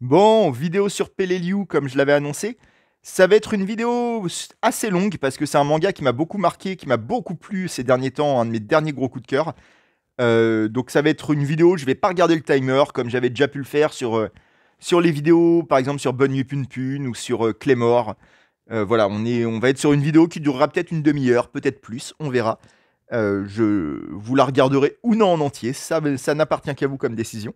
Bon, vidéo sur Peleliu, comme je l'avais annoncé. Ça va être une vidéo assez longue parce que c'est un manga qui m'a beaucoup marqué, qui m'a beaucoup plu ces derniers temps, un de mes derniers gros coups de cœur. Donc ça va être une vidéo, je vais pas regarder le timer comme j'avais déjà pu le faire sur les vidéos, par exemple sur Bonne Nuit Pun Pun ou sur Claymore. Voilà, on va être sur une vidéo qui durera peut-être une demi-heure, peut-être plus, on verra. Vous la regarderez ou non en entier, ça n'appartient qu'à vous comme décision.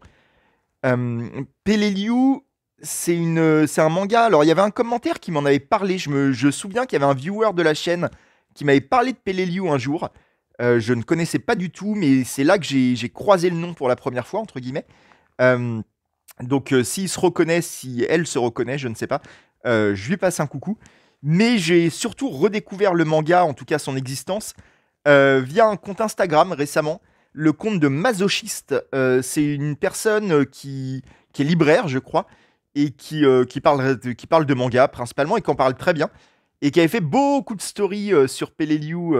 Peleliu, c'est un manga. Alors, il y avait un commentaire qui m'en avait parlé. Je me souviens qu'il y avait un viewer de la chaîne qui m'avait parlé de Peleliu un jour. Je ne connaissais pas du tout, mais c'est là que j'ai croisé le nom pour la première fois, entre guillemets. Euh, donc, s'il se reconnaît, si elle se reconnaît, je ne sais pas. Je lui passe un coucou. Mais j'ai surtout redécouvert le manga, en tout cas son existence, via un compte Instagram récemment. Le compte de Masochiste, c'est une personne qui est libraire, je crois, et qui parle de manga principalement et qui en parle très bien. Et qui avait fait beaucoup de stories sur Peleliu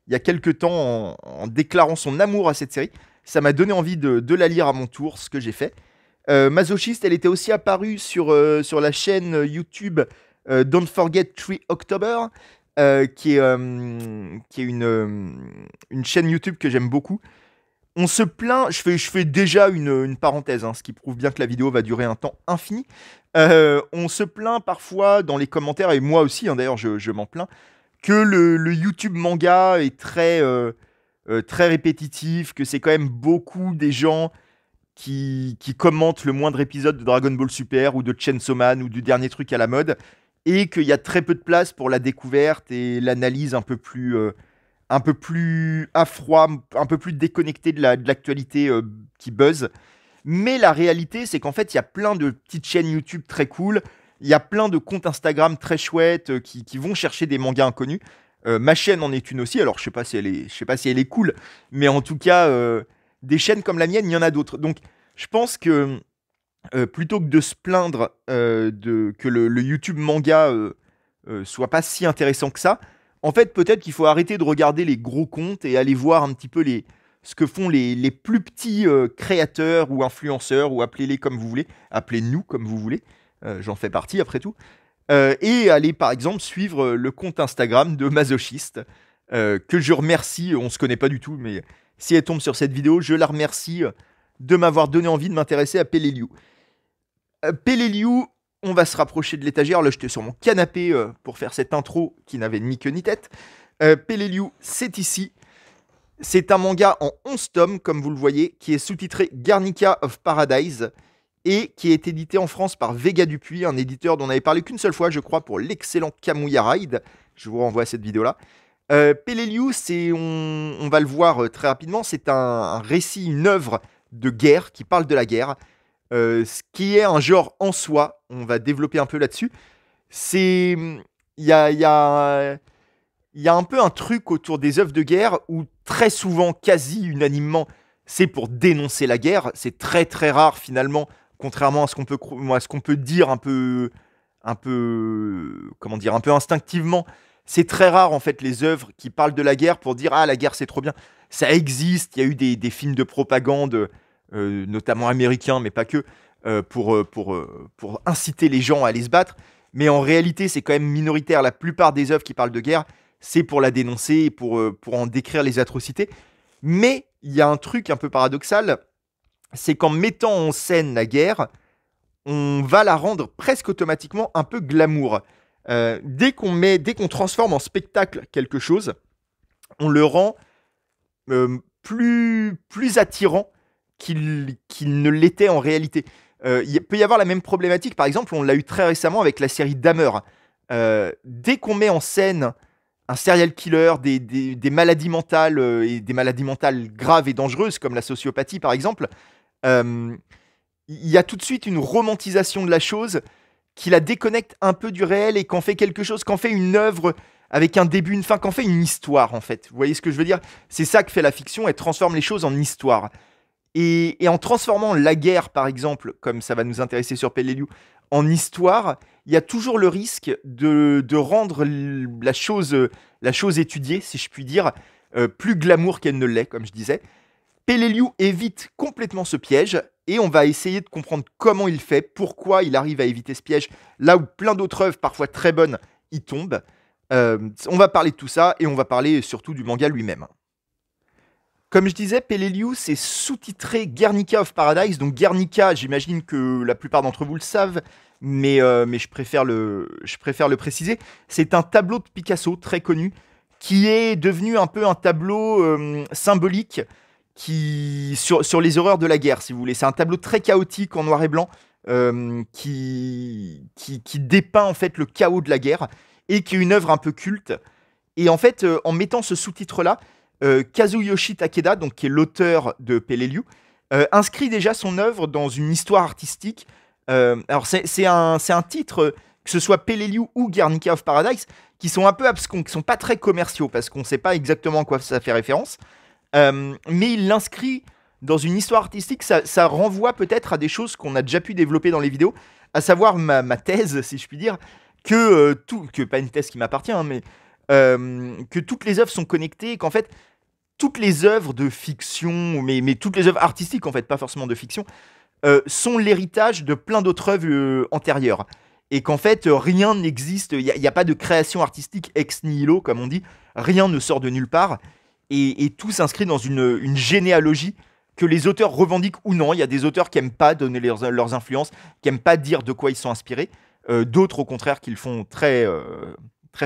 il y a quelques temps en déclarant son amour à cette série. Ça m'a donné envie de la lire à mon tour, ce que j'ai fait. Masochiste, elle était aussi apparue sur la chaîne YouTube Don't Forget 3 October, qui est une chaîne YouTube que j'aime beaucoup. On se plaint, je fais déjà une parenthèse, hein, ce qui prouve bien que la vidéo va durer un temps infini. On se plaint parfois dans les commentaires, et moi aussi, hein, d'ailleurs, je m'en plains, que le YouTube manga est très répétitif, que c'est quand même beaucoup des gens qui commentent le moindre épisode de Dragon Ball Super ou de Chainsaw Man ou du dernier truc à la mode, et qu'il y a très peu de place pour la découverte et l'analyse un peu plus à froid, un peu plus déconnecté de l'actualité qui buzz. Mais la réalité, c'est qu'en fait, il y a plein de petites chaînes YouTube très cool. Il y a plein de comptes Instagram très chouettes qui vont chercher des mangas inconnus. Ma chaîne en est une aussi. Alors, je sais pas si elle est cool, mais en tout cas, des chaînes comme la mienne, il y en a d'autres. Donc, je pense que plutôt que de se plaindre que le YouTube manga soit pas si intéressant que ça, en fait, peut-être qu'il faut arrêter de regarder les gros comptes et aller voir un petit peu ce que font les plus petits créateurs ou influenceurs, ou appelez-les comme vous voulez, appelez-nous comme vous voulez, j'en fais partie après tout, et aller par exemple suivre le compte Instagram de Masochiste, que je remercie, on se connaît pas du tout, mais si elle tombe sur cette vidéo, je la remercie de m'avoir donné envie de m'intéresser à Peleliu. Peleliu, on va se rapprocher de l'étagère. Là, j'étais sur mon canapé pour faire cette intro qui n'avait ni queue ni tête. Peleliu, c'est ici. C'est un manga en 11 tomes, comme vous le voyez, qui est sous-titré Garnica of Paradise et qui est édité en France par Vega Dupuis, un éditeur dont on n'avait parlé qu'une seule fois, je crois, pour l'excellent Kamuya Ride. Je vous renvoie à cette vidéo-là. Peleliu, on va le voir très rapidement, c'est un récit, une œuvre de guerre qui parle de la guerre, ce qui est un genre en soi. On va développer un peu là-dessus. C'est, il y a un peu un truc autour des œuvres de guerre où très souvent, quasi unanimement, c'est pour dénoncer la guerre. C'est très très rare finalement, contrairement à ce qu'on peut dire comment dire, un peu instinctivement. C'est très rare en fait les œuvres qui parlent de la guerre pour dire ah la guerre c'est trop bien. Ça existe, il y a eu des films de propagande, notamment américains, mais pas que, pour inciter les gens à aller se battre. Mais en réalité, c'est quand même minoritaire. La plupart des œuvres qui parlent de guerre, c'est pour la dénoncer et pour en décrire les atrocités. Mais il y a un truc un peu paradoxal, c'est qu'en mettant en scène la guerre, on va la rendre presque automatiquement un peu glamour. Dès qu'on transforme en spectacle quelque chose, on le rend plus attirant qu'il ne l'était en réalité. Il peut y avoir la même problématique, par exemple, on l'a eu très récemment avec la série Dahmer. Dès qu'on met en scène un serial killer, des maladies mentales, et des maladies mentales graves et dangereuses, comme la sociopathie par exemple, euh, il y a tout de suite une romantisation de la chose qui la déconnecte un peu du réel et qu'en fait quelque chose, qu'en fait une œuvre avec un début, une fin, qu'en fait une histoire en fait. Vous voyez ce que je veux dire? C'est ça que fait la fiction, elle transforme les choses en histoire. Et en transformant la guerre, par exemple, comme ça va nous intéresser sur Peleliu, en histoire, il y a toujours le risque de rendre la chose étudiée, si je puis dire, plus glamour qu'elle ne l'est, comme je disais. Peleliu évite complètement ce piège. et on va essayer de comprendre comment il fait, pourquoi il arrive à éviter ce piège, là où plein d'autres œuvres, parfois très bonnes, y tombent. On va parler de tout ça, et on va parler surtout du manga lui-même. Comme je disais, Peleliu, c'est sous-titré Guernica of Paradise. Donc Guernica, j'imagine que la plupart d'entre vous le savent, mais je préfère le préciser. C'est un tableau de Picasso très connu, qui est devenu un peu un tableau symbolique sur les horreurs de la guerre, si vous voulez. C'est un tableau très chaotique en noir et blanc, qui dépeint en fait le chaos de la guerre, et qui est une œuvre un peu culte. Et en fait, en mettant ce sous-titre-là, Kazuyoshi Takeda, donc, qui est l'auteur de Peleliu, inscrit déjà son œuvre dans une histoire artistique. Alors c'est un titre, que ce soit Peleliu ou Guernica of Paradise, qui sont un peu abscons, qui sont pas très commerciaux, parce qu'on ne sait pas exactement à quoi ça fait référence. Mais il l'inscrit dans une histoire artistique. Ça renvoie peut-être à des choses qu'on a déjà pu développer dans les vidéos, à savoir ma thèse, si je puis dire, que pas une thèse qui m'appartient, hein, mais que toutes les œuvres sont connectées, et qu'en fait, toutes les œuvres de fiction, mais toutes les œuvres artistiques, en fait, pas forcément de fiction, sont l'héritage de plein d'autres œuvres antérieures. Et qu'en fait, rien n'existe, il n'y a pas de création artistique ex nihilo, comme on dit, rien ne sort de nulle part, et tout s'inscrit dans une généalogie que les auteurs revendiquent ou non. Il y a des auteurs qui n'aiment pas donner leurs influences, qui n'aiment pas dire de quoi ils sont inspirés, d'autres au contraire qui le font très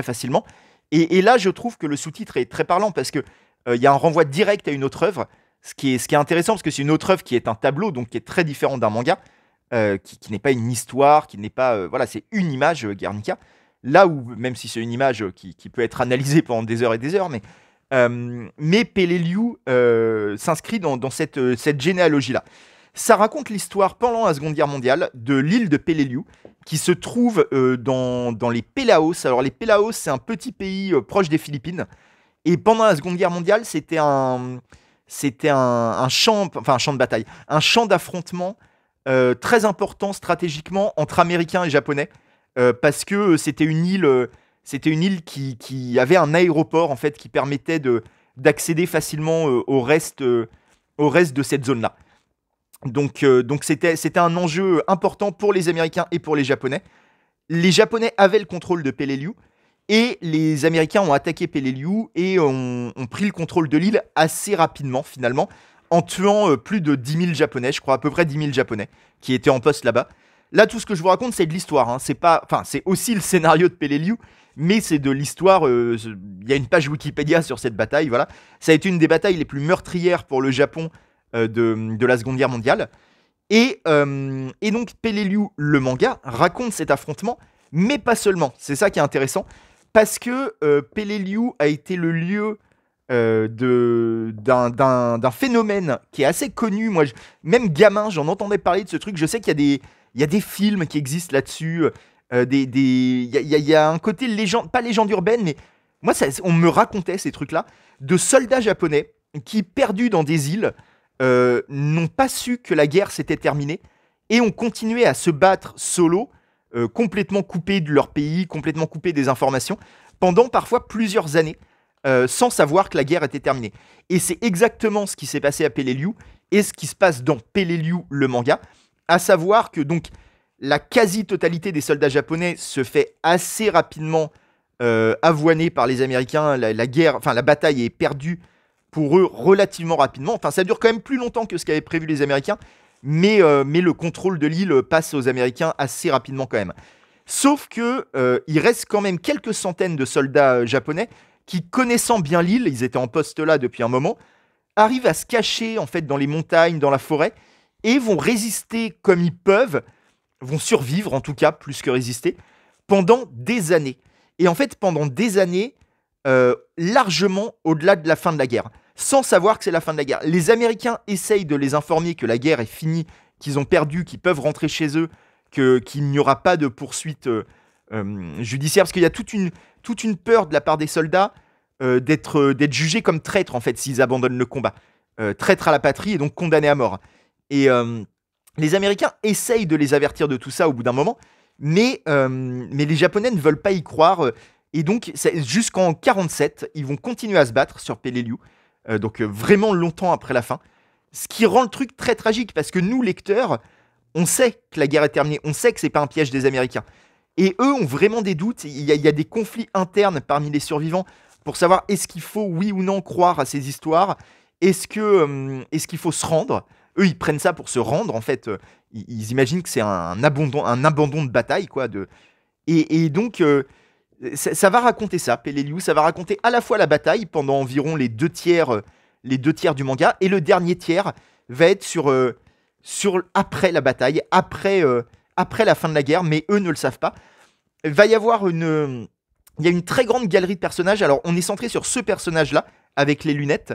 facilement. Et là, je trouve que le sous-titre est très parlant, parce que il y a un renvoi direct à une autre œuvre, ce qui est intéressant, parce que c'est une autre œuvre qui est un tableau, donc qui est très différent d'un manga, qui n'est pas une histoire, qui n'est pas... voilà, c'est une image, Guernica. Là où, même si c'est une image qui peut être analysée pendant des heures et des heures, mais Peleliu s'inscrit dans cette généalogie-là. Ça raconte l'histoire pendant la Seconde Guerre mondiale de l'île de Peleliu, qui se trouve dans les Pelaos. Alors les Pelaos, c'est un petit pays proche des Philippines. Et pendant la Seconde Guerre mondiale, c'était un champ de bataille, un champ d'affrontement très important stratégiquement entre Américains et Japonais, parce que c'était une île qui avait un aéroport en fait qui permettait d'accéder facilement au reste de cette zone-là. Donc c'était un enjeu important pour les Américains et pour les Japonais. Les Japonais avaient le contrôle de Peleliu, et les Américains ont attaqué Peleliu et ont pris le contrôle de l'île assez rapidement, finalement, en tuant plus de 10 000 Japonais, je crois à peu près 10 000 Japonais, qui étaient en poste là-bas. Là, tout ce que je vous raconte, c'est de l'histoire. Hein. C'est aussi le scénario de Peleliu, mais c'est de l'histoire. Il y a une page Wikipédia sur cette bataille. Voilà. Ça a été une des batailles les plus meurtrières pour le Japon de la Seconde Guerre mondiale. Et donc, Peleliu, le manga, raconte cet affrontement, mais pas seulement. C'est ça qui est intéressant. Parce que Peleliu a été le lieu d'un phénomène qui est assez connu. Moi, même gamin, j'en entendais parler de ce truc. Je sais qu'il y a des films qui existent là-dessus. Il y a un côté légende, pas légende urbaine, mais moi, on me racontait ces trucs-là de soldats japonais qui, perdus dans des îles, n'ont pas su que la guerre s'était terminée et ont continué à se battre solo, complètement coupés de leur pays, complètement coupés des informations, pendant parfois plusieurs années, sans savoir que la guerre était terminée. Et c'est exactement ce qui s'est passé à Peleliu, et ce qui se passe dans Peleliu, le manga, à savoir que donc la quasi-totalité des soldats japonais se fait assez rapidement avoiner par les Américains. La bataille est perdue pour eux relativement rapidement. Enfin, ça dure quand même plus longtemps que ce qu'avaient prévu les Américains, mais le contrôle de l'île passe aux Américains assez rapidement quand même. Sauf que il reste quand même quelques centaines de soldats japonais qui, connaissant bien l'île, ils étaient en poste là depuis un moment, arrivent à se cacher en fait dans les montagnes, dans la forêt, et vont résister comme ils peuvent, vont survivre en tout cas, plus que résister, pendant des années. Et en fait, pendant des années, largement au-delà de la fin de la guerre, sans savoir que c'est la fin de la guerre. Les Américains essayent de les informer que la guerre est finie, qu'ils ont perdu, qu'ils peuvent rentrer chez eux, qu'il n'y aura pas de poursuite judiciaire, parce qu'il y a toute une peur de la part des soldats d'être jugés comme traîtres, en fait, s'ils abandonnent le combat. Traîtres à la patrie et donc condamnés à mort. Et les Américains essayent de les avertir de tout ça au bout d'un moment, mais les Japonais ne veulent pas y croire. Et donc, jusqu'en 1947, ils vont continuer à se battre sur Peleliu, donc vraiment longtemps après la fin. Ce qui rend le truc très tragique, parce que nous, lecteurs, on sait que la guerre est terminée, on sait que c'est pas un piège des Américains. Et eux ont vraiment des doutes, il y a des conflits internes parmi les survivants pour savoir est-ce qu'il faut, oui ou non, croire à ces histoires, est-ce qu'il faut se rendre. Eux, ils prennent ça pour se rendre, en fait. Ils imaginent que c'est un abandon de bataille, quoi. Et donc, ça va raconter ça, Peleliu, ça va raconter à la fois la bataille pendant environ les deux tiers du manga, et le dernier tiers va être sur après la bataille, après la fin de la guerre, mais eux ne le savent pas. Il va y avoir il y a une très grande galerie de personnages. Alors, on est centré sur ce personnage-là, avec les lunettes,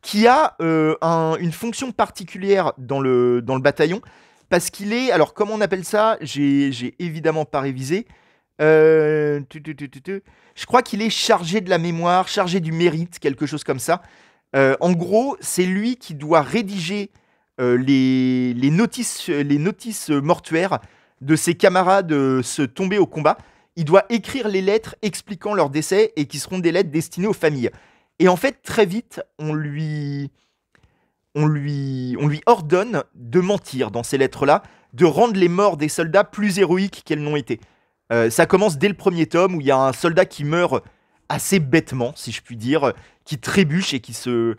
qui a une fonction particulière dans le bataillon, parce qu'il est, alors comment on appelle ça? J'ai évidemment pas révisé. Je crois qu'il est chargé de la mémoire, chargé du mérite, quelque chose comme ça. En gros, c'est lui qui doit rédiger les notices mortuaires de ses camarades se tomber au combat. Il doit écrire les lettres expliquant leur décès et qui seront des lettres destinées aux familles. Et en fait, très vite, on lui ordonne de mentir dans ces lettres-là, de rendre les morts des soldats plus héroïques qu'elles n'ont été. Ça commence dès le premier tome où il y a un soldat qui meurt assez bêtement, si je puis dire, qui trébuche et qui se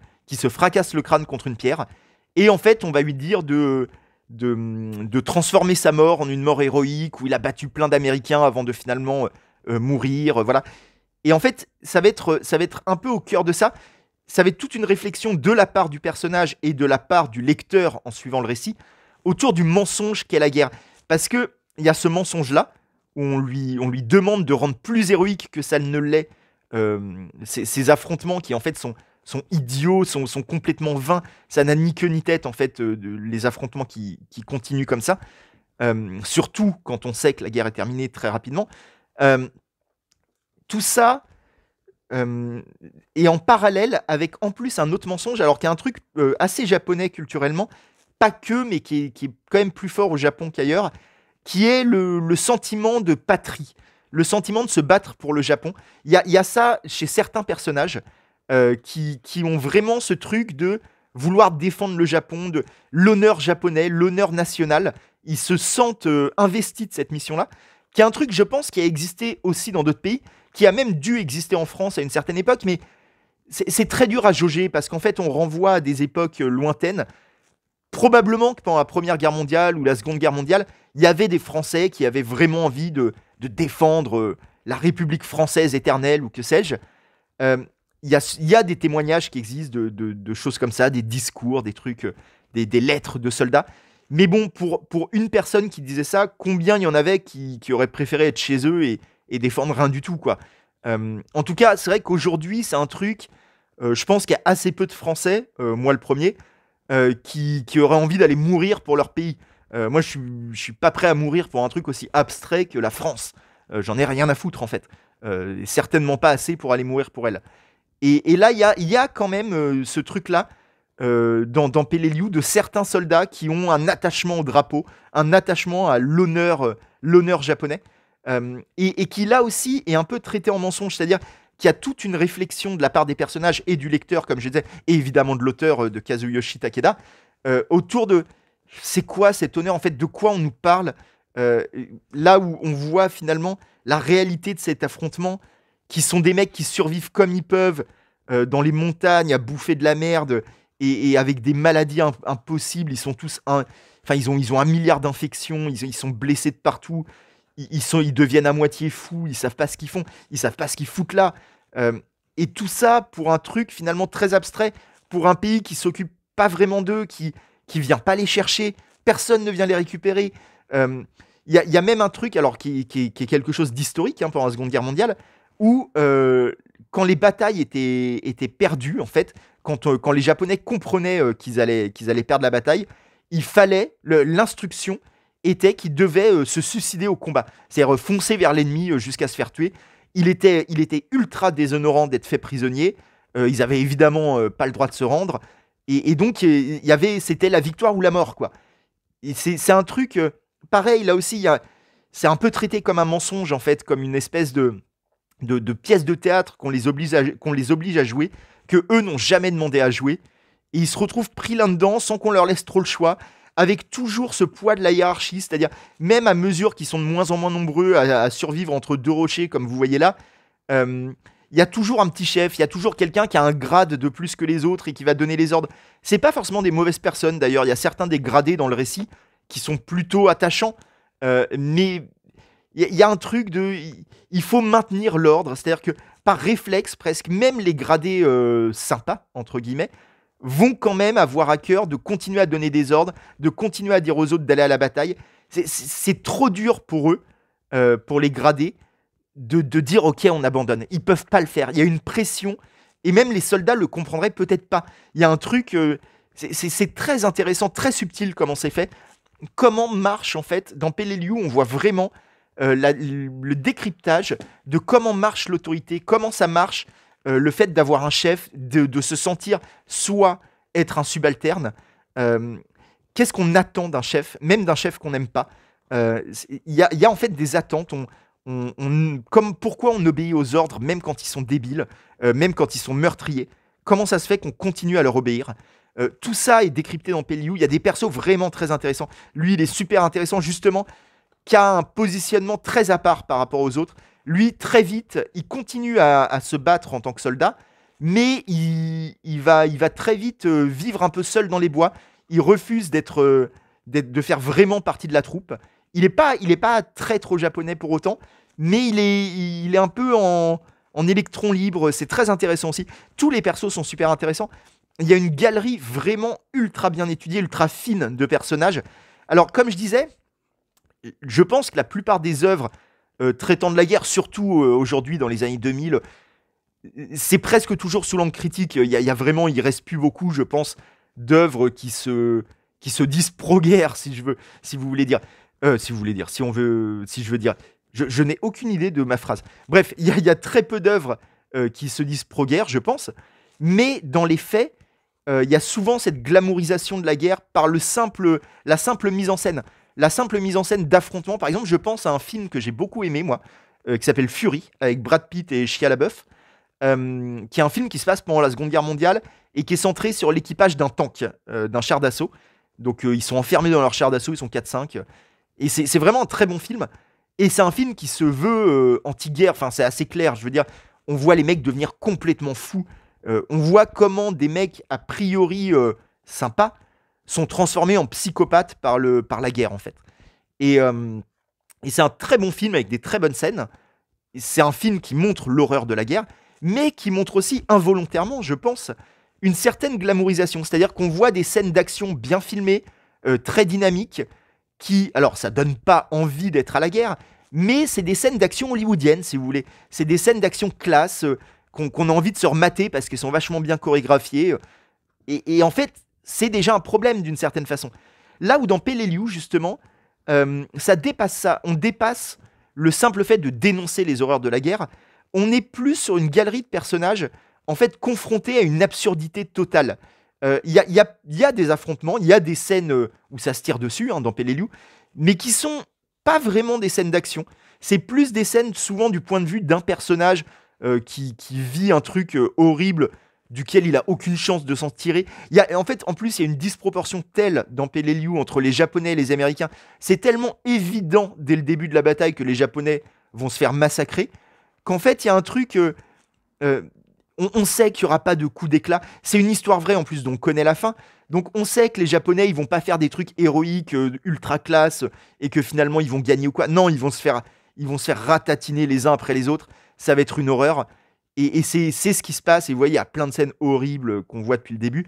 fracasse le crâne contre une pierre. Et en fait, on va lui dire de transformer sa mort en une mort héroïque où il a battu plein d'Américains avant de finalement mourir. Voilà. Et en fait, ça va être un peu au cœur de ça. Ça va être toute une réflexion de la part du personnage et de la part du lecteur en suivant le récit autour du mensonge qu'est la guerre. Parce qu'il y a ce mensonge-là où on lui demande de rendre plus héroïque que ça ne l'est ces affrontements qui en fait sont idiots, sont complètement vains. Ça n'a ni queue ni tête en fait, les affrontements qui continuent comme ça. Surtout quand on sait que la guerre est terminée très rapidement. Euh, Tout ça et en parallèle avec en plus un autre mensonge, alors qu'il y a un truc assez japonais culturellement, pas que, mais qui est quand même plus fort au Japon qu'ailleurs, qui est le sentiment de patrie, le sentiment de se battre pour le Japon. Il y a ça chez certains personnages qui ont vraiment ce truc de vouloir défendre le Japon, de l'honneur japonais, l'honneur national. Ils se sentent investis de cette mission-là, qui est un truc, je pense, qui a existé aussi dans d'autres pays, qui a même dû exister en France à une certaine époque, mais c'est très dur à jauger parce qu'en fait, on renvoie à des époques lointaines. Probablement que pendant la Première Guerre mondiale ou la Seconde Guerre mondiale, il y avait des Français qui avaient vraiment envie de défendre la République française éternelle ou que sais-je. Euh, il y a des témoignages qui existent de choses comme ça, des discours, des trucs, des lettres de soldats. Mais bon, pour une personne qui disait ça, combien il y en avait qui auraient préféré être chez eux et défendre rien du tout, quoi. En tout cas, c'est vrai qu'aujourd'hui, c'est un truc, je pense qu'il y a assez peu de Français, moi le premier, qui auraient envie d'aller mourir pour leur pays. Moi, je suis pas prêt à mourir pour un truc aussi abstrait que la France. J'en ai rien à foutre, en fait. Et certainement pas assez pour aller mourir pour elle. Et là, il y a quand même ce truc-là dans Peleliu de certains soldats qui ont un attachement au drapeau, un attachement à l'honneur japonais, et qui là aussi est un peu traité en mensonge, c'est-à-dire qu'il y a toute une réflexion de la part des personnages et du lecteur, comme je disais, et évidemment de l'auteur de Kazuyoshi Takeda, autour de c'est quoi cet honneur, en fait, de quoi on nous parle, euh, là où on voit finalement la réalité de cet affrontement, qui sont des mecs qui survivent comme ils peuvent dans les montagnes à bouffer de la merde et avec des maladies impossibles. Ils sont tous enfin ils ont 1 milliard d'infections, ils sont blessés de partout, ils deviennent à moitié fous, ils savent pas ce qu'ils font, ils savent pas ce qu'ils foutent là. Euh, et tout ça pour un truc finalement très abstrait, pour un pays qui s'occupe pas vraiment d'eux, qui vient pas les chercher, personne ne vient les récupérer. Il y a même un truc alors qui est quelque chose d'historique, hein, pendant la Seconde Guerre mondiale, où quand les batailles étaient perdues, en fait, quand les Japonais comprenaient qu'ils allaient perdre la bataille, il fallait, l'instruction était qu'ils devaient se suicider au combat, c'est-à-dire foncer vers l'ennemi jusqu'à se faire tuer. Il était ultra déshonorant d'être fait prisonnier. Ils avaient évidemment pas le droit de se rendre. Et donc, c'était la victoire ou la mort, quoi. Et c'est un truc, pareil, là aussi, c'est un peu traité comme un mensonge, en fait, comme une espèce de pièce de théâtre qu'on les oblige à jouer, que eux n'ont jamais demandé à jouer. et ils se retrouvent pris là-dedans sans qu'on leur laisse trop le choix, avec toujours ce poids de la hiérarchie, c'est-à-dire même à mesure qu'ils sont de moins en moins nombreux à survivre entre deux rochers, comme vous voyez là, euh, il y a toujours un petit chef, il y a toujours quelqu'un qui a un grade de plus que les autres et qui va donner les ordres. C'est pas forcément des mauvaises personnes d'ailleurs, il y a certains des gradés dans le récit qui sont plutôt attachants, mais il y a un truc de. Il faut maintenir l'ordre, c'est-à-dire que par réflexe, presque, même les gradés sympas, entre guillemets, vont quand même avoir à cœur de continuer à donner des ordres, de continuer à dire aux autres d'aller à la bataille. C'est trop dur pour eux, pour les gradés, de dire ok, on abandonne. Ils peuvent pas le faire. Il y a une pression, et même les soldats le comprendraient peut-être pas. Il y a un truc. C'est très intéressant, très subtil comment c'est fait. Comment marche en fait dans Peleliu, on voit vraiment le décryptage de comment marche l'autorité, comment ça marche, le fait d'avoir un chef, de se sentir soit être un subalterne. euh, Qu'est-ce qu'on attend d'un chef, même d'un chef qu'on n'aime pas. Il y a en fait des attentes. Comme pourquoi on obéit aux ordres, même quand ils sont débiles, même quand ils sont meurtriers. Comment ça se fait qu'on continue à leur obéir. Tout ça est décrypté dans Peleliu. Il y a des persos vraiment très intéressants. Lui, il est super intéressant, justement, qui a un positionnement très à part par rapport aux autres. Lui, très vite, il continue à se battre en tant que soldat, mais il va très vite vivre un peu seul dans les bois. Il refuse de faire vraiment partie de la troupe. Il est pas très trop japonais pour autant, mais il est un peu en électron libre. C'est très intéressant aussi. Tous les persos sont super intéressants. Il y a une galerie vraiment ultra bien étudiée, ultra fine de personnages. Alors, comme je disais, je pense que la plupart des œuvres traitant de la guerre, surtout aujourd'hui dans les années 2000, c'est presque toujours sous l'angle critique. Il y a vraiment, il reste plus beaucoup, je pense, d'œuvres qui se disent pro-guerre, si vous voulez dire. Si vous voulez dire, si je veux dire. Je n'ai aucune idée de ma phrase. Bref, il y a très peu d'œuvres qui se disent pro-guerre, je pense. Mais dans les faits, il y a souvent cette glamourisation de la guerre par la simple mise en scène. La simple mise en scène d'affrontement. Par exemple, je pense à un film que j'ai beaucoup aimé, moi, qui s'appelle Fury, avec Brad Pitt et Shia LaBeouf, qui est un film qui se passe pendant la Seconde Guerre mondiale et qui est centré sur l'équipage d'un tank, d'un char d'assaut. Donc, ils sont enfermés dans leur char d'assaut, ils sont 4-5. Et c'est vraiment un très bon film. Et c'est un film qui se veut anti-guerre, enfin, c'est assez clair. Je veux dire, on voit les mecs devenir complètement fous. On voit comment des mecs a priori sympas sont transformés en psychopathes par la guerre en fait. Et c'est un très bon film avec des très bonnes scènes. C'est un film qui montre l'horreur de la guerre, mais qui montre aussi involontairement, je pense, une certaine glamourisation. C'est-à-dire qu'on voit des scènes d'action bien filmées, très dynamiques, alors ça donne pas envie d'être à la guerre, mais c'est des scènes d'action hollywoodiennes, si vous voulez. C'est des scènes d'action classe qu'on a envie de se remater parce qu'elles sont vachement bien chorégraphiées. Et en fait, c'est déjà un problème d'une certaine façon. Là où dans Peleliu, justement, ça dépasse ça. On dépasse le simple fait de dénoncer les horreurs de la guerre. On est plus sur une galerie de personnages, en fait, confrontés à une absurdité totale. Il y a des affrontements, il y a des scènes où ça se tire dessus, hein, dans Peleliu, mais qui sont pas vraiment des scènes d'action. C'est plus des scènes souvent du point de vue d'un personnage qui vit un truc horrible duquel il a aucune chance de s'en tirer. En fait, en plus, il y a une disproportion telle dans Peleliu entre les Japonais et les Américains. C'est tellement évident dès le début de la bataille que les Japonais vont se faire massacrer qu'en fait, il y a un truc. Euh, on sait qu'il n'y aura pas de coup d'éclat. C'est une histoire vraie en plus, donc on connaît la fin. Donc on sait que les Japonais, ils vont pas faire des trucs héroïques, ultra classe, et que finalement ils vont gagner ou quoi. Non, ils vont se faire ratatiner les uns après les autres. Ça va être une horreur. Et c'est ce qui se passe. Et vous voyez, il y a plein de scènes horribles qu'on voit depuis le début.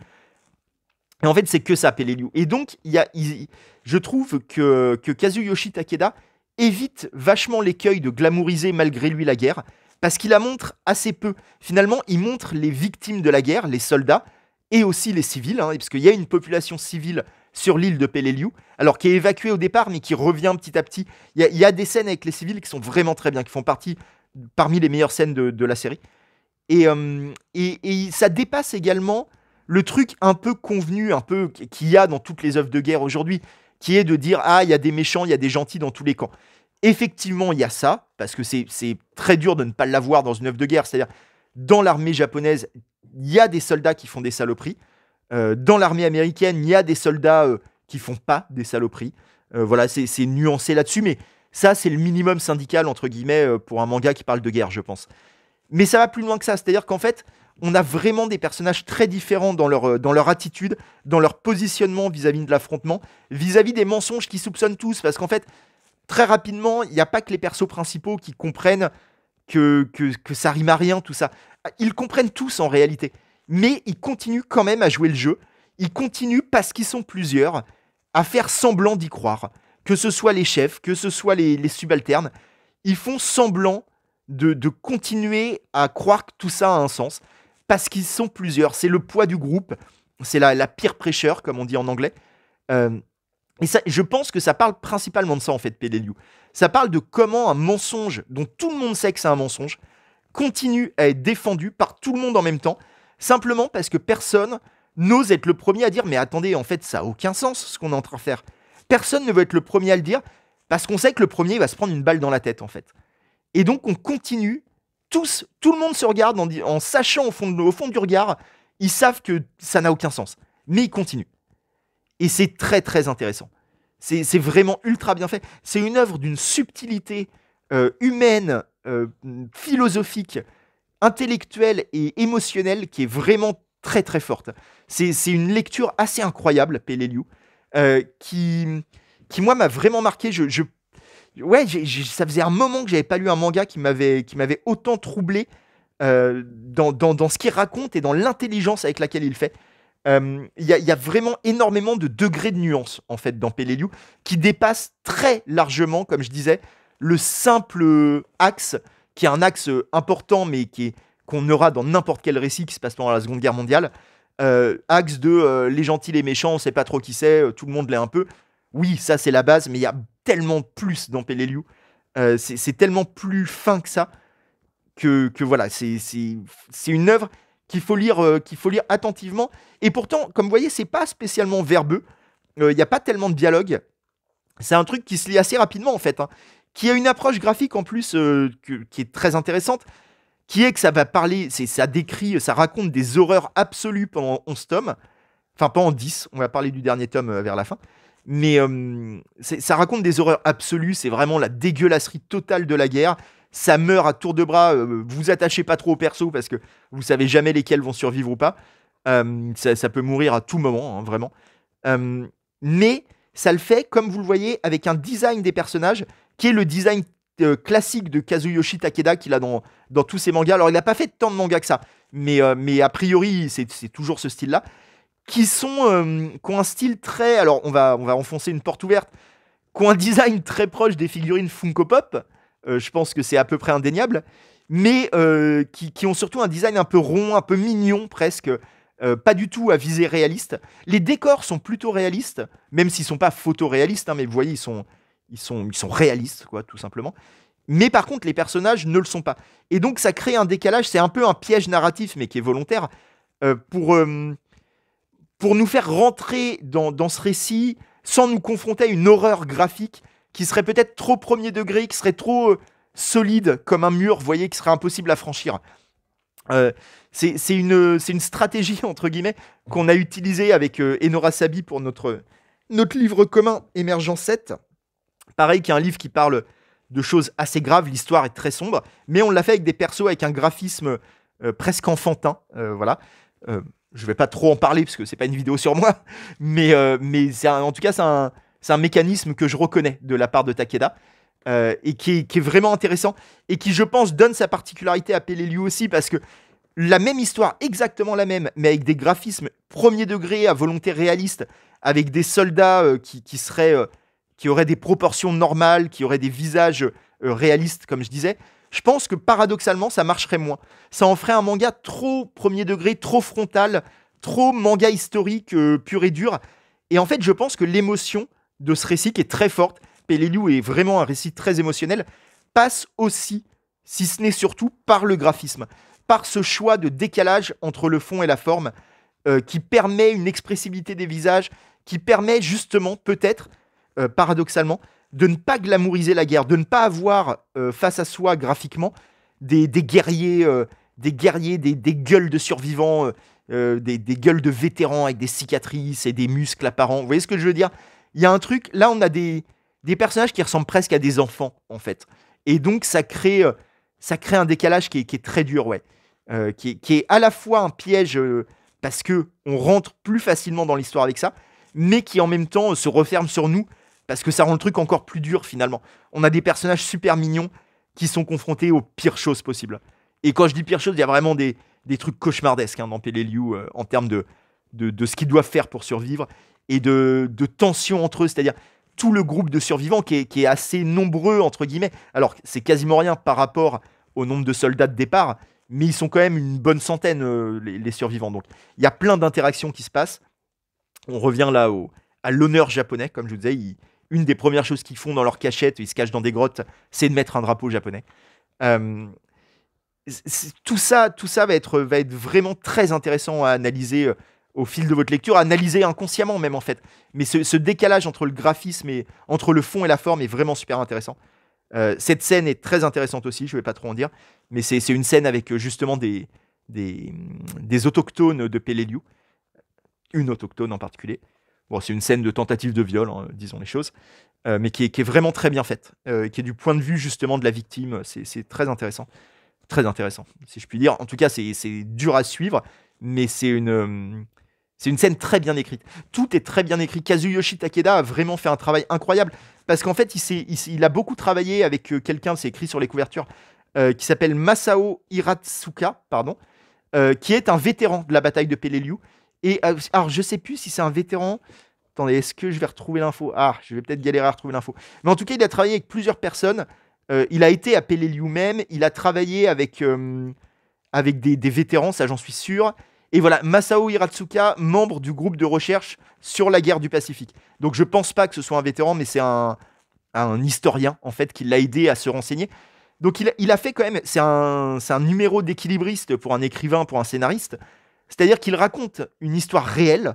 Et en fait, c'est que ça, Peleliu. Et donc, je trouve que Kazuyoshi Takeda évite vachement l'écueil de glamouriser malgré lui la guerre, parce qu'il la montre assez peu. Finalement, il montre les victimes de la guerre, les soldats, et aussi les civils, hein, parce qu'il y a une population civile sur l'île de Peleliu, alors qui est évacuée au départ, mais qui revient petit à petit. Il y a des scènes avec les civils qui sont vraiment très bien, qui font parmi les meilleures scènes de la série. Et ça dépasse également le truc un peu convenu, un peu qu'il y a dans toutes les œuvres de guerre aujourd'hui, qui est de dire ah, il y a des méchants, il y a des gentils dans tous les camps. Effectivement, il y a ça, parce que c'est très dur de ne pas l'avoir dans une œuvre de guerre. C'est-à-dire, dans l'armée japonaise, il y a des soldats qui font des saloperies. Dans l'armée américaine, il y a des soldats qui font pas des saloperies. Voilà, c'est nuancé là-dessus, mais ça, c'est le minimum syndical, entre guillemets, pour un manga qui parle de guerre, je pense. Mais ça va plus loin que ça, c'est-à-dire qu'en fait, on a vraiment des personnages très différents dans leur attitude, dans leur positionnement vis-à-vis de l'affrontement, vis-à-vis des mensonges qu'ils soupçonnent tous, parce qu'en fait, très rapidement, il n'y a pas que les persos principaux qui comprennent que ça rime à rien, tout ça. Ils comprennent tous en réalité, mais ils continuent quand même à jouer le jeu, ils continuent, parce qu'ils sont plusieurs, à faire semblant d'y croire, que ce soit les chefs, que ce soit les subalternes, ils font semblant de continuer à croire que tout ça a un sens, parce qu'ils sont plusieurs. C'est le poids du groupe, c'est la peer pressure, comme on dit en anglais. Euh, et ça, je pense que ça parle principalement de ça, en fait, PLLU. Ça parle de comment un mensonge, dont tout le monde sait que c'est un mensonge, continue à être défendu par tout le monde en même temps, simplement parce que personne n'ose être le premier à dire « Mais attendez, en fait, ça n'a aucun sens, ce qu'on est en train de faire. » Personne ne veut être le premier à le dire, parce qu'on sait que le premier va se prendre une balle dans la tête, en fait. Et donc, on continue. Tout le monde se regarde en sachant au fond du regard, ils savent que ça n'a aucun sens. Mais ils continuent. Et c'est très, très intéressant. C'est vraiment ultra bien fait. C'est une œuvre d'une subtilité humaine, philosophique, intellectuelle et émotionnelle qui est vraiment très, très forte. C'est une lecture assez incroyable, PLLU, qui, moi, m'a vraiment marqué. Ouais, ça faisait un moment que j'avais pas lu un manga qui m'avait autant troublé dans ce qu'il raconte et dans l'intelligence avec laquelle il fait. Y a vraiment énormément de degrés de nuance en fait dans PLLU qui dépassent très largement, comme je disais, le simple axe qui est un axe important mais qu'on aura dans n'importe quel récit qui se passe pendant la Seconde Guerre mondiale. Axe de les gentils, les méchants, on sait pas trop qui c'est, tout le monde l'est un peu. Oui, ça c'est la base, mais il y a tellement plus dans PLLU. C'est tellement plus fin que ça que voilà, c'est une œuvre qu'il faut lire attentivement. Et pourtant, comme vous voyez, c'est pas spécialement verbeux. Il n'y a pas tellement de dialogue. C'est un truc qui se lit assez rapidement en fait, hein, qui a une approche graphique en plus qui est très intéressante, qui est que ça va parler, ça décrit, ça raconte des horreurs absolues pendant 11 tomes, enfin pas en 10, on va parler du dernier tome vers la fin, mais ça raconte des horreurs absolues, c'est vraiment la dégueulasserie totale de la guerre, ça meurt à tour de bras, vous attachez pas trop au perso parce que vous savez jamais lesquels vont survivre ou pas, ça peut mourir à tout moment, hein, vraiment. Mais ça le fait, comme vous le voyez, avec un design des personnages qui est le design classique de Kazuyoshi Takeda qu'il a dans tous ses mangas. Alors, il n'a pas fait tant de mangas que ça, mais a priori, c'est toujours ce style-là, qui ont un style très... Alors, on va enfoncer une porte ouverte, qui ont un design très proche des figurines Funko Pop. Je pense que c'est à peu près indéniable, mais qui ont surtout un design un peu rond, un peu mignon presque, pas du tout à visée réaliste. Les décors sont plutôt réalistes, même s'ils sont pas photoréalistes, hein, mais vous voyez, ils sont réalistes, quoi, tout simplement. Mais par contre, les personnages ne le sont pas. Et donc, ça crée un décalage, c'est un peu un piège narratif, mais qui est volontaire, pour nous faire rentrer dans ce récit sans nous confronter à une horreur graphique qui serait peut-être trop premier degré, qui serait trop solide comme un mur, vous voyez, qui serait impossible à franchir. C'est une stratégie, entre guillemets, qu'on a utilisée avec Enora Sabi pour notre livre commun Émergence 7. Pareil, qui est un livre qui parle de choses assez graves, l'histoire est très sombre, mais on l'a fait avec des persos avec un graphisme presque enfantin. Voilà. Je vais pas trop en parler parce que c'est pas une vidéo sur moi, mais en tout cas, c'est un mécanisme que je reconnais de la part de Takeda. Et qui est vraiment intéressant et qui, je pense, donne sa particularité à PLLU aussi parce que la même histoire, exactement la même, mais avec des graphismes premier degré à volonté réaliste, avec des soldats qui auraient des proportions normales, qui auraient des visages réalistes, comme je disais, je pense que paradoxalement, ça marcherait moins. Ça en ferait un manga trop premier degré, trop frontal, trop manga historique pur et dur. Et en fait, je pense que l'émotion de ce récit qui est très forte, PLLU est vraiment un récit très émotionnel, passe aussi, si ce n'est surtout, par le graphisme, par ce choix de décalage entre le fond et la forme, qui permet une expressivité des visages, qui permet justement, peut-être, paradoxalement, de ne pas glamouriser la guerre, de ne pas avoir face à soi graphiquement des guerriers, des gueules de survivants, des gueules de vétérans avec des cicatrices et des muscles apparents. Vous voyez ce que je veux dire? Il y a un truc, là on a des personnages qui ressemblent presque à des enfants en fait. Et donc ça crée un décalage qui est très dur, ouais. Qui est à la fois un piège parce que on rentre plus facilement dans l'histoire avec ça, mais qui en même temps se referme sur nous parce que ça rend le truc encore plus dur finalement. On a des personnages super mignons qui sont confrontés aux pires choses possibles. Et quand je dis pires choses, il y a vraiment des trucs cauchemardesques dans Peleliu en termes de ce qu'ils doivent faire pour survivre et de tension entre eux, c'est-à-dire tout le groupe de survivants qui est assez nombreux, entre guillemets. Alors, c'est quasiment rien par rapport au nombre de soldats de départ, mais ils sont quand même une bonne centaine, les survivants. Donc, il y a plein d'interactions qui se passent. On revient là à l'honneur japonais, comme je vous disais. Une des premières choses qu'ils font dans leur cachette, ils se cachent dans des grottes, c'est de mettre un drapeau japonais. Euh, tout ça va être vraiment très intéressant à analyser au fil de votre lecture, à analyser inconsciemment même en fait. Mais ce décalage entre le graphisme et entre le fond et la forme est vraiment super intéressant. Cette scène est très intéressante aussi, je ne vais pas trop en dire, mais c'est une scène avec justement des autochtones de Peleliu, une autochtone en particulier. Bon, c'est une scène de tentative de viol, hein, disons les choses, mais qui est vraiment très bien faite, qui est du point de vue justement de la victime, c'est très intéressant, si je puis dire. En tout cas, c'est dur à suivre, mais c'est une scène très bien écrite. Tout est très bien écrit. Kazuyoshi Takeda a vraiment fait un travail incroyable parce qu'en fait, il a beaucoup travaillé avec quelqu'un, c'est écrit sur les couvertures, qui s'appelle Masao Hiratsuka, pardon, qui est un vétéran de la bataille de Peleliu. Et alors, je sais plus si c'est un vétéran. Attendez, est-ce que je vais retrouver l'info? Ah, je vais peut-être galérer à retrouver l'info. Mais en tout cas, il a travaillé avec plusieurs personnes. Il a été à Peleliu même. Il a travaillé avec des vétérans, ça j'en suis sûr. Et voilà, Masao Hiratsuka, membre du groupe de recherche sur la guerre du Pacifique. Donc je pense pas que ce soit un vétéran, mais c'est un historien en fait qui l'a aidé à se renseigner. Donc il a fait quand même, c'est un numéro d'équilibriste pour un écrivain, pour un scénariste. C'est-à-dire qu'il raconte une histoire réelle,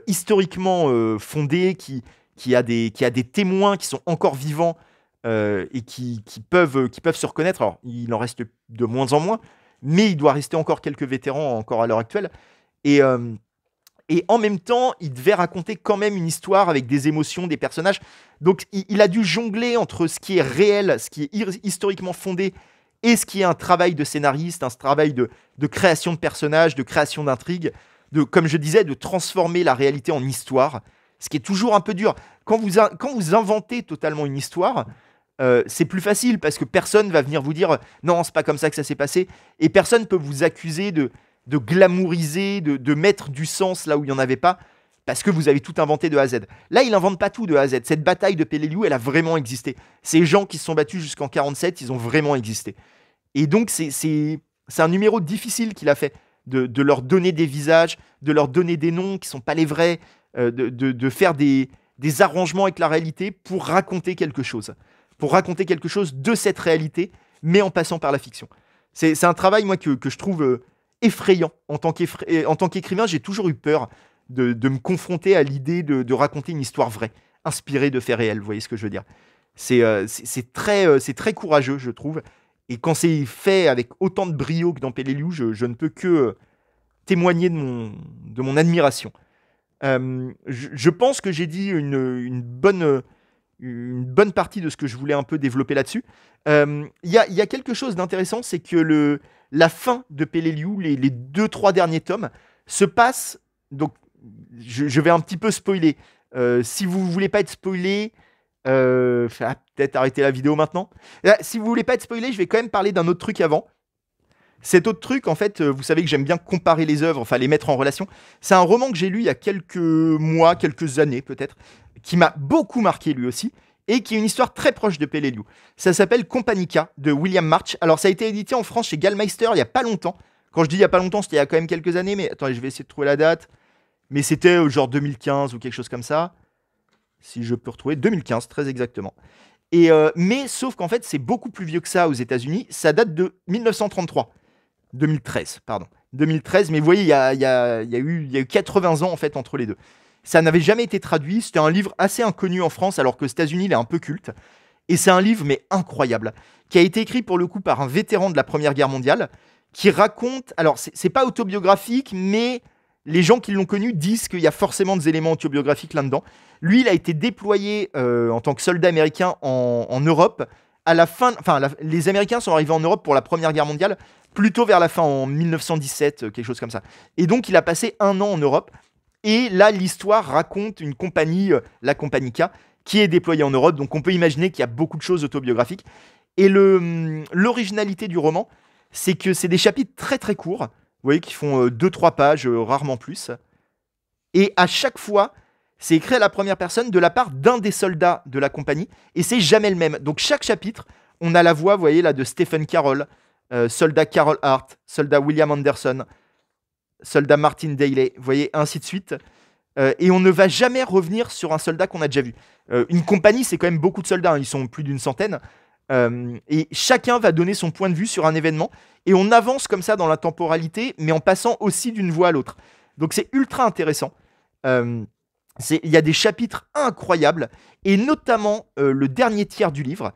historiquement fondée, qui a des témoins qui sont encore vivants et qui peuvent se reconnaître. Alors il en reste de moins en moins, mais il doit rester encore quelques vétérans encore à l'heure actuelle. Et, euh, et en même temps, il devait raconter quand même une histoire avec des émotions, des personnages. Donc il a dû jongler entre ce qui est réel, ce qui est historiquement fondé, et ce qui est un travail de scénariste, un travail de création de personnages, de création d'intrigues, comme je disais, de transformer la réalité en histoire, ce qui est toujours un peu dur. Quand vous inventez totalement une histoire, c'est plus facile parce que personne va venir vous dire non, c'est pas comme ça que ça s'est passé, et personne peut vous accuser de glamouriser, de mettre du sens là où il n'y en avait pas, parce que vous avez tout inventé de A à Z. Là, il n'invente pas tout de A à Z. Cette bataille de Peleliu, elle a vraiment existé. Ces gens qui se sont battus jusqu'en 47, ils ont vraiment existé. Et donc, c'est un numéro difficile qu'il a fait, de leur donner des visages, de leur donner des noms qui ne sont pas les vrais, de faire des arrangements avec la réalité pour raconter quelque chose. Pour raconter quelque chose de cette réalité, mais en passant par la fiction. C'est un travail, moi, que je trouve effrayant. En tant qu'écrivain, j'ai toujours eu peur de me confronter à l'idée de raconter une histoire vraie, inspirée de faits réels, vous voyez ce que je veux dire. C'est très courageux, je trouve. Et quand c'est fait avec autant de brio que dans Peleliu, je ne peux que témoigner de mon admiration. Je pense que j'ai dit une bonne partie de ce que je voulais un peu développer là-dessus. Y a quelque chose d'intéressant, c'est que la fin de Peleliu, les 2-3 derniers tomes, se passe. Donc, je vais un petit peu spoiler. Si vous ne voulez pas être spoilé, peut-être arrêter la vidéo maintenant. Là, si vous ne voulez pas être spoilé, je vais quand même parler d'un autre truc avant. Cet autre truc, en fait, vous savez que j'aime bien comparer les œuvres, enfin les mettre en relation. C'est un roman que j'ai lu il y a quelques mois, quelques années peut-être, qui m'a beaucoup marqué lui aussi, et qui est une histoire très proche de Peleliu. Ça s'appelle Companica de William March. Alors ça a été édité en France chez Gallmeister il n'y a pas longtemps. Quand je dis il n'y a pas longtemps, c'était il y a quand même quelques années, mais attendez, je vais essayer de trouver la date. Mais c'était genre 2015 ou quelque chose comme ça. Si je peux retrouver, 2015 très exactement. Mais sauf qu'en fait, c'est beaucoup plus vieux que ça aux États-Unis. Ça date de 1933. 2013, pardon. 2013, mais vous voyez, il y a eu 80 ans en fait entre les deux. Ça n'avait jamais été traduit. C'était un livre assez inconnu en France, alors qu'aux États-Unis, il est un peu culte. Et c'est un livre, mais incroyable, qui a été écrit pour le coup par un vétéran de la Première Guerre mondiale, qui raconte. Alors, c'est pas autobiographique, mais les gens qui l'ont connu disent qu'il y a forcément des éléments autobiographiques là-dedans. Lui, il a été déployé en tant que soldat américain en Europe. À la fin, les Américains sont arrivés en Europe pour la Première Guerre mondiale, plutôt vers la fin, en 1917, quelque chose comme ça. Et donc, il a passé 1 an en Europe. Et là, l'histoire raconte une compagnie, la compagnie K, qui est déployée en Europe. Donc, on peut imaginer qu'il y a beaucoup de choses autobiographiques. Et l'originalité du roman, c'est que c'est des chapitres très très courts, vous voyez, qui font 2-3 pages, rarement plus. Et à chaque fois, c'est écrit à la première personne de la part d'un des soldats de la compagnie, et c'est jamais le même. Donc chaque chapitre, on a la voix, vous voyez là, de Stephen Carroll, soldat Carol Hart, soldat William Anderson, soldat Martin Daly, vous voyez, ainsi de suite. Et on ne va jamais revenir sur un soldat qu'on a déjà vu. Une compagnie, c'est quand même beaucoup de soldats, hein, ils sont plus d'une centaine. Et chacun va donner son point de vue sur un événement, et on avance comme ça dans la temporalité, mais en passant aussi d'une voix à l'autre. Donc c'est ultra intéressant. Il y a des chapitres incroyables, et notamment le dernier tiers du livre,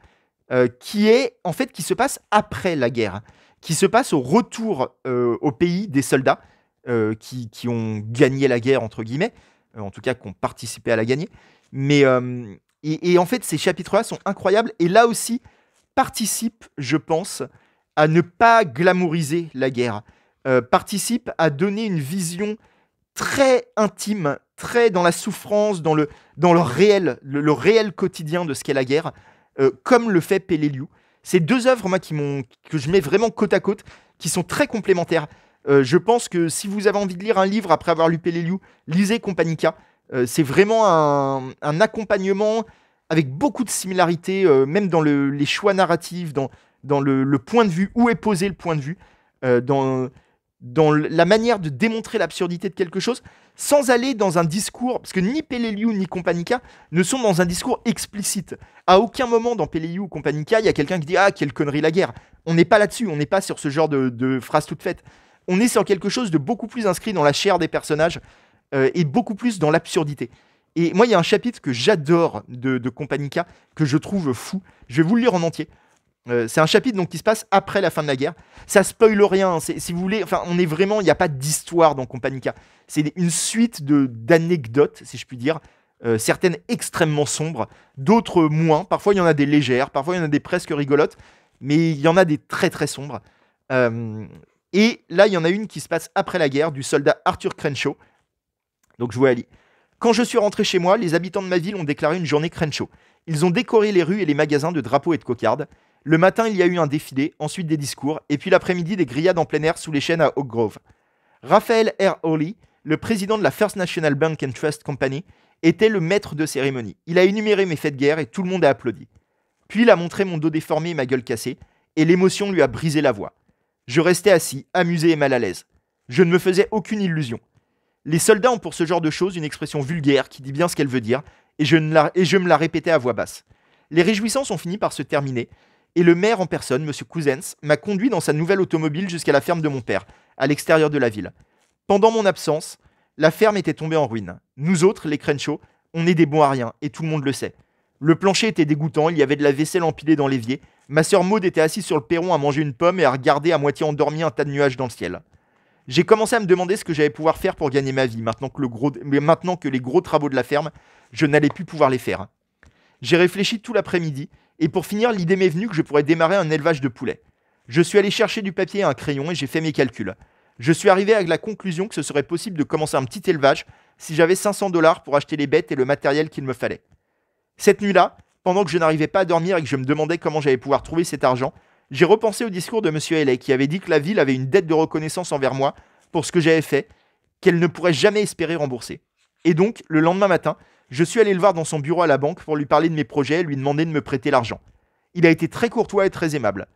qui se passe après la guerre, qui se passe au retour au pays des soldats qui ont gagné la guerre, entre guillemets, en tout cas qui ont participé à la gagner. Mais et en fait, ces chapitres-là sont incroyables, et là aussi participe, je pense, à ne pas glamouriser la guerre, participe à donner une vision très intime, très dans la souffrance, dans le réel, le réel quotidien de ce qu'est la guerre, comme le fait Peleliu. C'est 2 œuvres, moi, que je mets vraiment côte à côte, qui sont très complémentaires. Je pense que si vous avez envie de lire un livre après avoir lu Peleliu, lisez Compagnie K. C'est vraiment un accompagnement avec beaucoup de similarités, même dans les choix narratifs, dans le point de vue, où est posé le point de vue, dans la manière de démontrer l'absurdité de quelque chose, sans aller dans un discours, parce que ni Peleliu ni Compagnie K ne sont dans un discours explicite. À aucun moment dans Peleliu ou Compagnie K, il y a quelqu'un qui dit « Ah, quelle connerie la guerre !» On n'est pas là-dessus, on n'est pas sur ce genre de phrase toute faite. On est sur quelque chose de beaucoup plus inscrit dans la chair des personnages, et beaucoup plus dans l'absurdité. Et moi, il y a un chapitre que j'adore de Compagnie K, que je trouve fou. Je vais vous le lire en entier. C'est un chapitre donc, qui se passe après la fin de la guerre. Ça spoil rien, si vous voulez. Enfin, on est vraiment, il n'y a pas d'histoire dans Compagnie K. C'est une suite d'anecdotes, si je puis dire. Certaines extrêmement sombres, d'autres moins. Parfois, il y en a des légères, parfois, il y en a des presque rigolotes, mais il y en a des très très sombres. Et là, il y en a une qui se passe après la guerre, du soldat Arthur Crenshaw. Donc, je vous la lis. Quand je suis rentré chez moi, les habitants de ma ville ont déclaré une journée Crenshaw. Ils ont décoré les rues et les magasins de drapeaux et de cocardes. Le matin, il y a eu un défilé, ensuite des discours, et puis l'après-midi, des grillades en plein air sous les chênes à Oak Grove. Raphael R. Hawley, le président de la First National Bank and Trust Company, était le maître de cérémonie. Il a énuméré mes faits de guerre et tout le monde a applaudi. Puis il a montré mon dos déformé et ma gueule cassée, et l'émotion lui a brisé la voix. Je restais assis, amusé et mal à l'aise. Je ne me faisais aucune illusion. Les soldats ont pour ce genre de choses une expression vulgaire qui dit bien ce qu'elle veut dire, et je me la répétais à voix basse. Les réjouissances ont fini par se terminer, et le maire en personne, M. Cousens, m'a conduit dans sa nouvelle automobile jusqu'à la ferme de mon père, à l'extérieur de la ville. Pendant mon absence, la ferme était tombée en ruine. Nous autres, les Crenshaw, on est des bons à rien, et tout le monde le sait. Le plancher était dégoûtant, il y avait de la vaisselle empilée dans l'évier. Ma sœur Maud était assise sur le perron à manger une pomme et à regarder à moitié endormie un tas de nuages dans le ciel. J'ai commencé à me demander ce que j'allais pouvoir faire pour gagner ma vie, maintenant que les gros travaux de la ferme, je n'allais plus pouvoir les faire. J'ai réfléchi tout l'après-midi, et pour finir, l'idée m'est venue que je pourrais démarrer un élevage de poulets. Je suis allé chercher du papier et un crayon et j'ai fait mes calculs. Je suis arrivé à la conclusion que ce serait possible de commencer un petit élevage si j'avais $500 pour acheter les bêtes et le matériel qu'il me fallait. Cette nuit-là, pendant que je n'arrivais pas à dormir et que je me demandais comment j'allais pouvoir trouver cet argent, j'ai repensé au discours de M. Haley qui avait dit que la ville avait une dette de reconnaissance envers moi pour ce que j'avais fait, qu'elle ne pourrait jamais espérer rembourser. Et donc, le lendemain matin, je suis allé le voir dans son bureau à la banque pour lui parler de mes projets et lui demander de me prêter l'argent. Il a été très courtois et très aimable.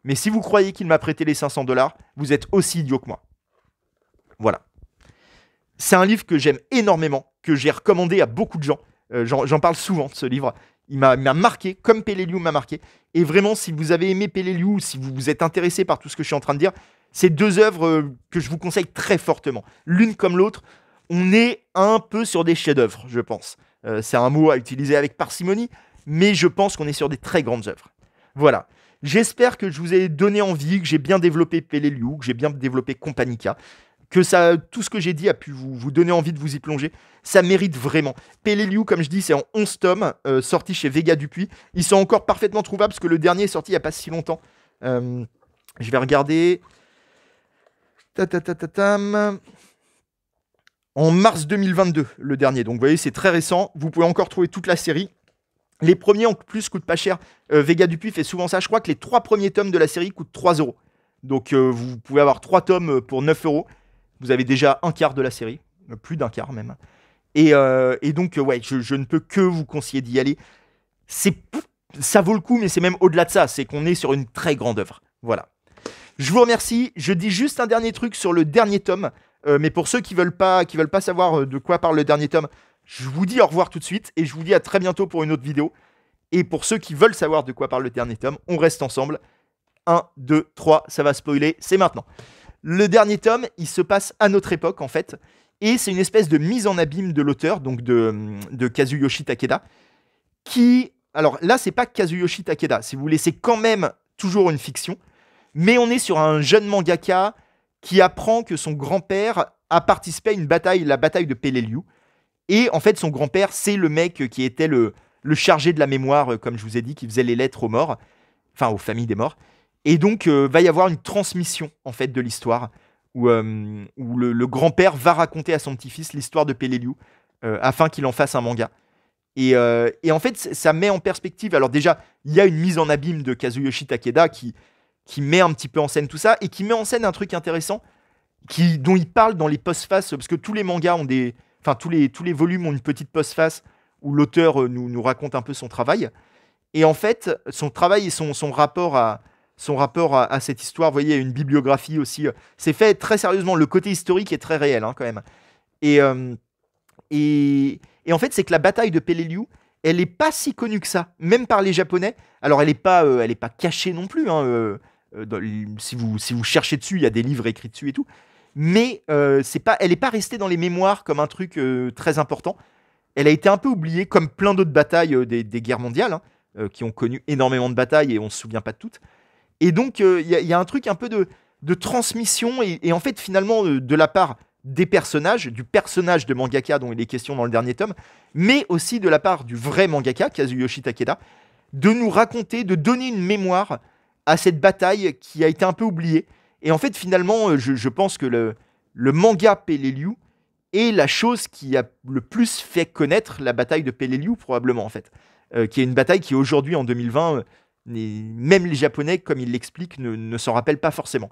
Mais si vous croyez qu'il m'a prêté les $500, vous êtes aussi idiot que moi. Voilà. C'est un livre que j'aime énormément, que j'ai recommandé à beaucoup de gens. J'en parle souvent de ce livre. Il m'a marqué, comme Peleliu m'a marqué. Et vraiment, si vous avez aimé Peleliu, si vous êtes intéressé par tout ce que je suis en train de dire, c'est 2 œuvres que je vous conseille très fortement. L'une comme l'autre, on est un peu sur des chefs-d'œuvre, je pense. C'est un mot à utiliser avec parcimonie, mais je pense qu'on est sur des très grandes œuvres. Voilà. J'espère que je vous ai donné envie, que j'ai bien développé Peleliu, que j'ai bien développé Companica, que ça, tout ce que j'ai dit a pu vous donner envie de vous y plonger. Ça mérite vraiment. Peleliu, comme je dis, c'est en 11 tomes, sorti chez Vega Dupuis. Ils sont encore parfaitement trouvables, parce que le dernier est sorti il n'y a pas si longtemps. Je vais regarder. Ta-ta-ta-ta-tam. En mars 2022, le dernier. Donc vous voyez, c'est très récent. Vous pouvez encore trouver toute la série. Les premiers en plus coûtent pas cher. Vega Dupuis fait souvent ça. Je crois que les 3 premiers tomes de la série coûtent 3 euros. Donc vous pouvez avoir 3 tomes pour 9 euros. Vous avez déjà un quart de la série. Plus d'un quart même. Et donc, ouais, je ne peux que vous conseiller d'y aller. Ça vaut le coup, mais c'est même au-delà de ça. C'est qu'on est sur une très grande œuvre. Voilà. Je vous remercie. Je dis juste un dernier truc sur le dernier tome. Mais pour ceux qui veulent pas savoir de quoi parle le dernier tome, je vous dis au revoir tout de suite et je vous dis à très bientôt pour une autre vidéo. Et pour ceux qui veulent savoir de quoi parle le dernier tome, on reste ensemble. 1, 2, 3, ça va spoiler, c'est maintenant. Le dernier tome, il se passe à notre époque en fait. Et c'est une espèce de mise en abîme de l'auteur, donc de Kazuyoshi Takeda. Alors là, c'est pas Kazuyoshi Takeda, si vous voulez, c'est quand même toujours une fiction. Mais on est sur un jeune mangaka qui apprend que son grand-père a participé à une bataille, la bataille de Peleliu. Et en fait, son grand-père, c'est le mec qui était le chargé de la mémoire, comme je vous ai dit, qui faisait les lettres aux morts, enfin aux familles des morts. Et donc, va y avoir une transmission, en fait, de l'histoire, où le grand-père va raconter à son petit-fils l'histoire de Peleliu, afin qu'il en fasse un manga. Et en fait, ça met en perspective... Alors déjà, il y a une mise en abîme de Kazuyoshi Takeda qui met un petit peu en scène tout ça, et qui met en scène un truc intéressant, dont il parle dans les postfaces, parce que tous les mangas ont des... Enfin, tous les volumes ont une petite postface où l'auteur nous raconte un peu son travail. Et en fait, son travail et son rapport à cette histoire, vous voyez, il y a une bibliographie aussi. C'est fait très sérieusement. Le côté historique est très réel, hein, quand même. Et en fait, c'est que la bataille de Peleliu, elle n'est pas si connue que ça, même par les Japonais. Alors, elle n'est pas cachée non plus. Hein, si vous cherchez dessus, il y a des livres écrits dessus et tout. Mais elle n'est pas restée dans les mémoires comme un truc très important. Elle a été un peu oubliée, comme plein d'autres batailles des guerres mondiales, hein, qui ont connu énormément de batailles et on ne se souvient pas de toutes. Et donc, il y a un truc un peu de transmission, et en fait, finalement, de la part des personnages, du personnage de mangaka dont il est question dans le dernier tome, mais aussi de la part du vrai mangaka, Kazuyoshi Takeda, de nous raconter, de donner une mémoire à cette bataille qui a été un peu oubliée. Et en fait, finalement, je pense que le manga Peleliu est la chose qui a le plus fait connaître la bataille de Peleliu, probablement, en fait. Qui est une bataille qui, aujourd'hui, en 2020, même les Japonais, comme ils l'expliquent, ne s'en rappellent pas forcément.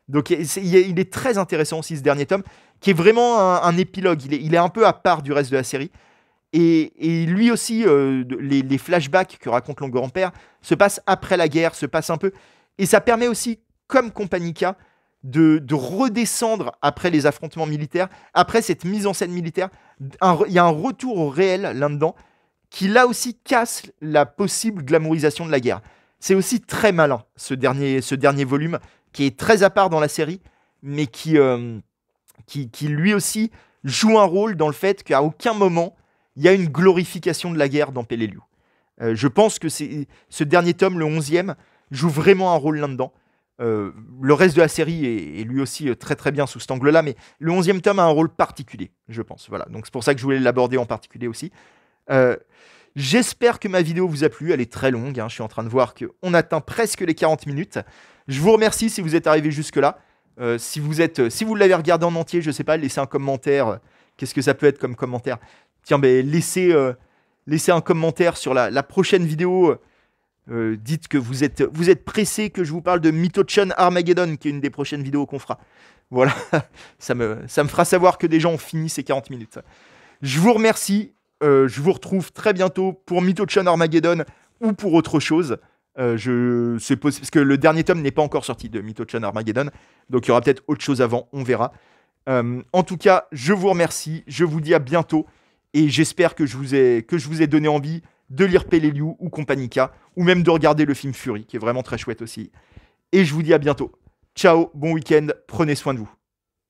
Donc, il est très intéressant aussi, ce dernier tome, qui est vraiment un épilogue. Il est un peu à part du reste de la série. Et lui aussi, les flashbacks que raconte le grand-père se passent après la guerre, se passent un peu... Et ça permet aussi, comme Companica, de redescendre après les affrontements militaires, après cette mise en scène militaire. Il y a un retour au réel là-dedans qui, là aussi, casse la possible glamourisation de la guerre. C'est aussi très malin, ce dernier volume, qui est très à part dans la série, mais qui lui aussi joue un rôle dans le fait qu'à aucun moment, il y a une glorification de la guerre dans Peleliu. Je pense que ce dernier tome, le 11e, joue vraiment un rôle là-dedans. Le reste de la série est lui aussi très très bien sous cet angle-là, mais le 11e tome a un rôle particulier, je pense. Voilà. Donc c'est pour ça que je voulais l'aborder en particulier aussi. J'espère que ma vidéo vous a plu, elle est très longue, hein. Je suis en train de voir qu'on atteint presque les 40 minutes. Je vous remercie si vous êtes arrivé jusque-là. Si vous l'avez regardé en entier, je sais pas, laissez un commentaire. Qu'est-ce que ça peut être comme commentaire? Tiens, laissez un commentaire sur la prochaine vidéo. Dites que vous êtes pressé que je vous parle de Mito-chan Armageddon, qui est une des prochaines vidéos qu'on fera. Voilà, ça me fera savoir que des gens ont fini ces 40 minutes. Je vous remercie. Je vous retrouve très bientôt pour Mito-chan Armageddon ou pour autre chose. C'est possible, parce que le dernier tome n'est pas encore sorti de Mito-chan Armageddon, donc il y aura peut-être autre chose avant, on verra. En tout cas, je vous remercie, je vous dis à bientôt, et j'espère que je vous ai donné envie de lire Peleliu ou Companica, ou même de regarder le film Fury, qui est vraiment très chouette aussi. Et je vous dis à bientôt. Ciao, bon week-end, prenez soin de vous.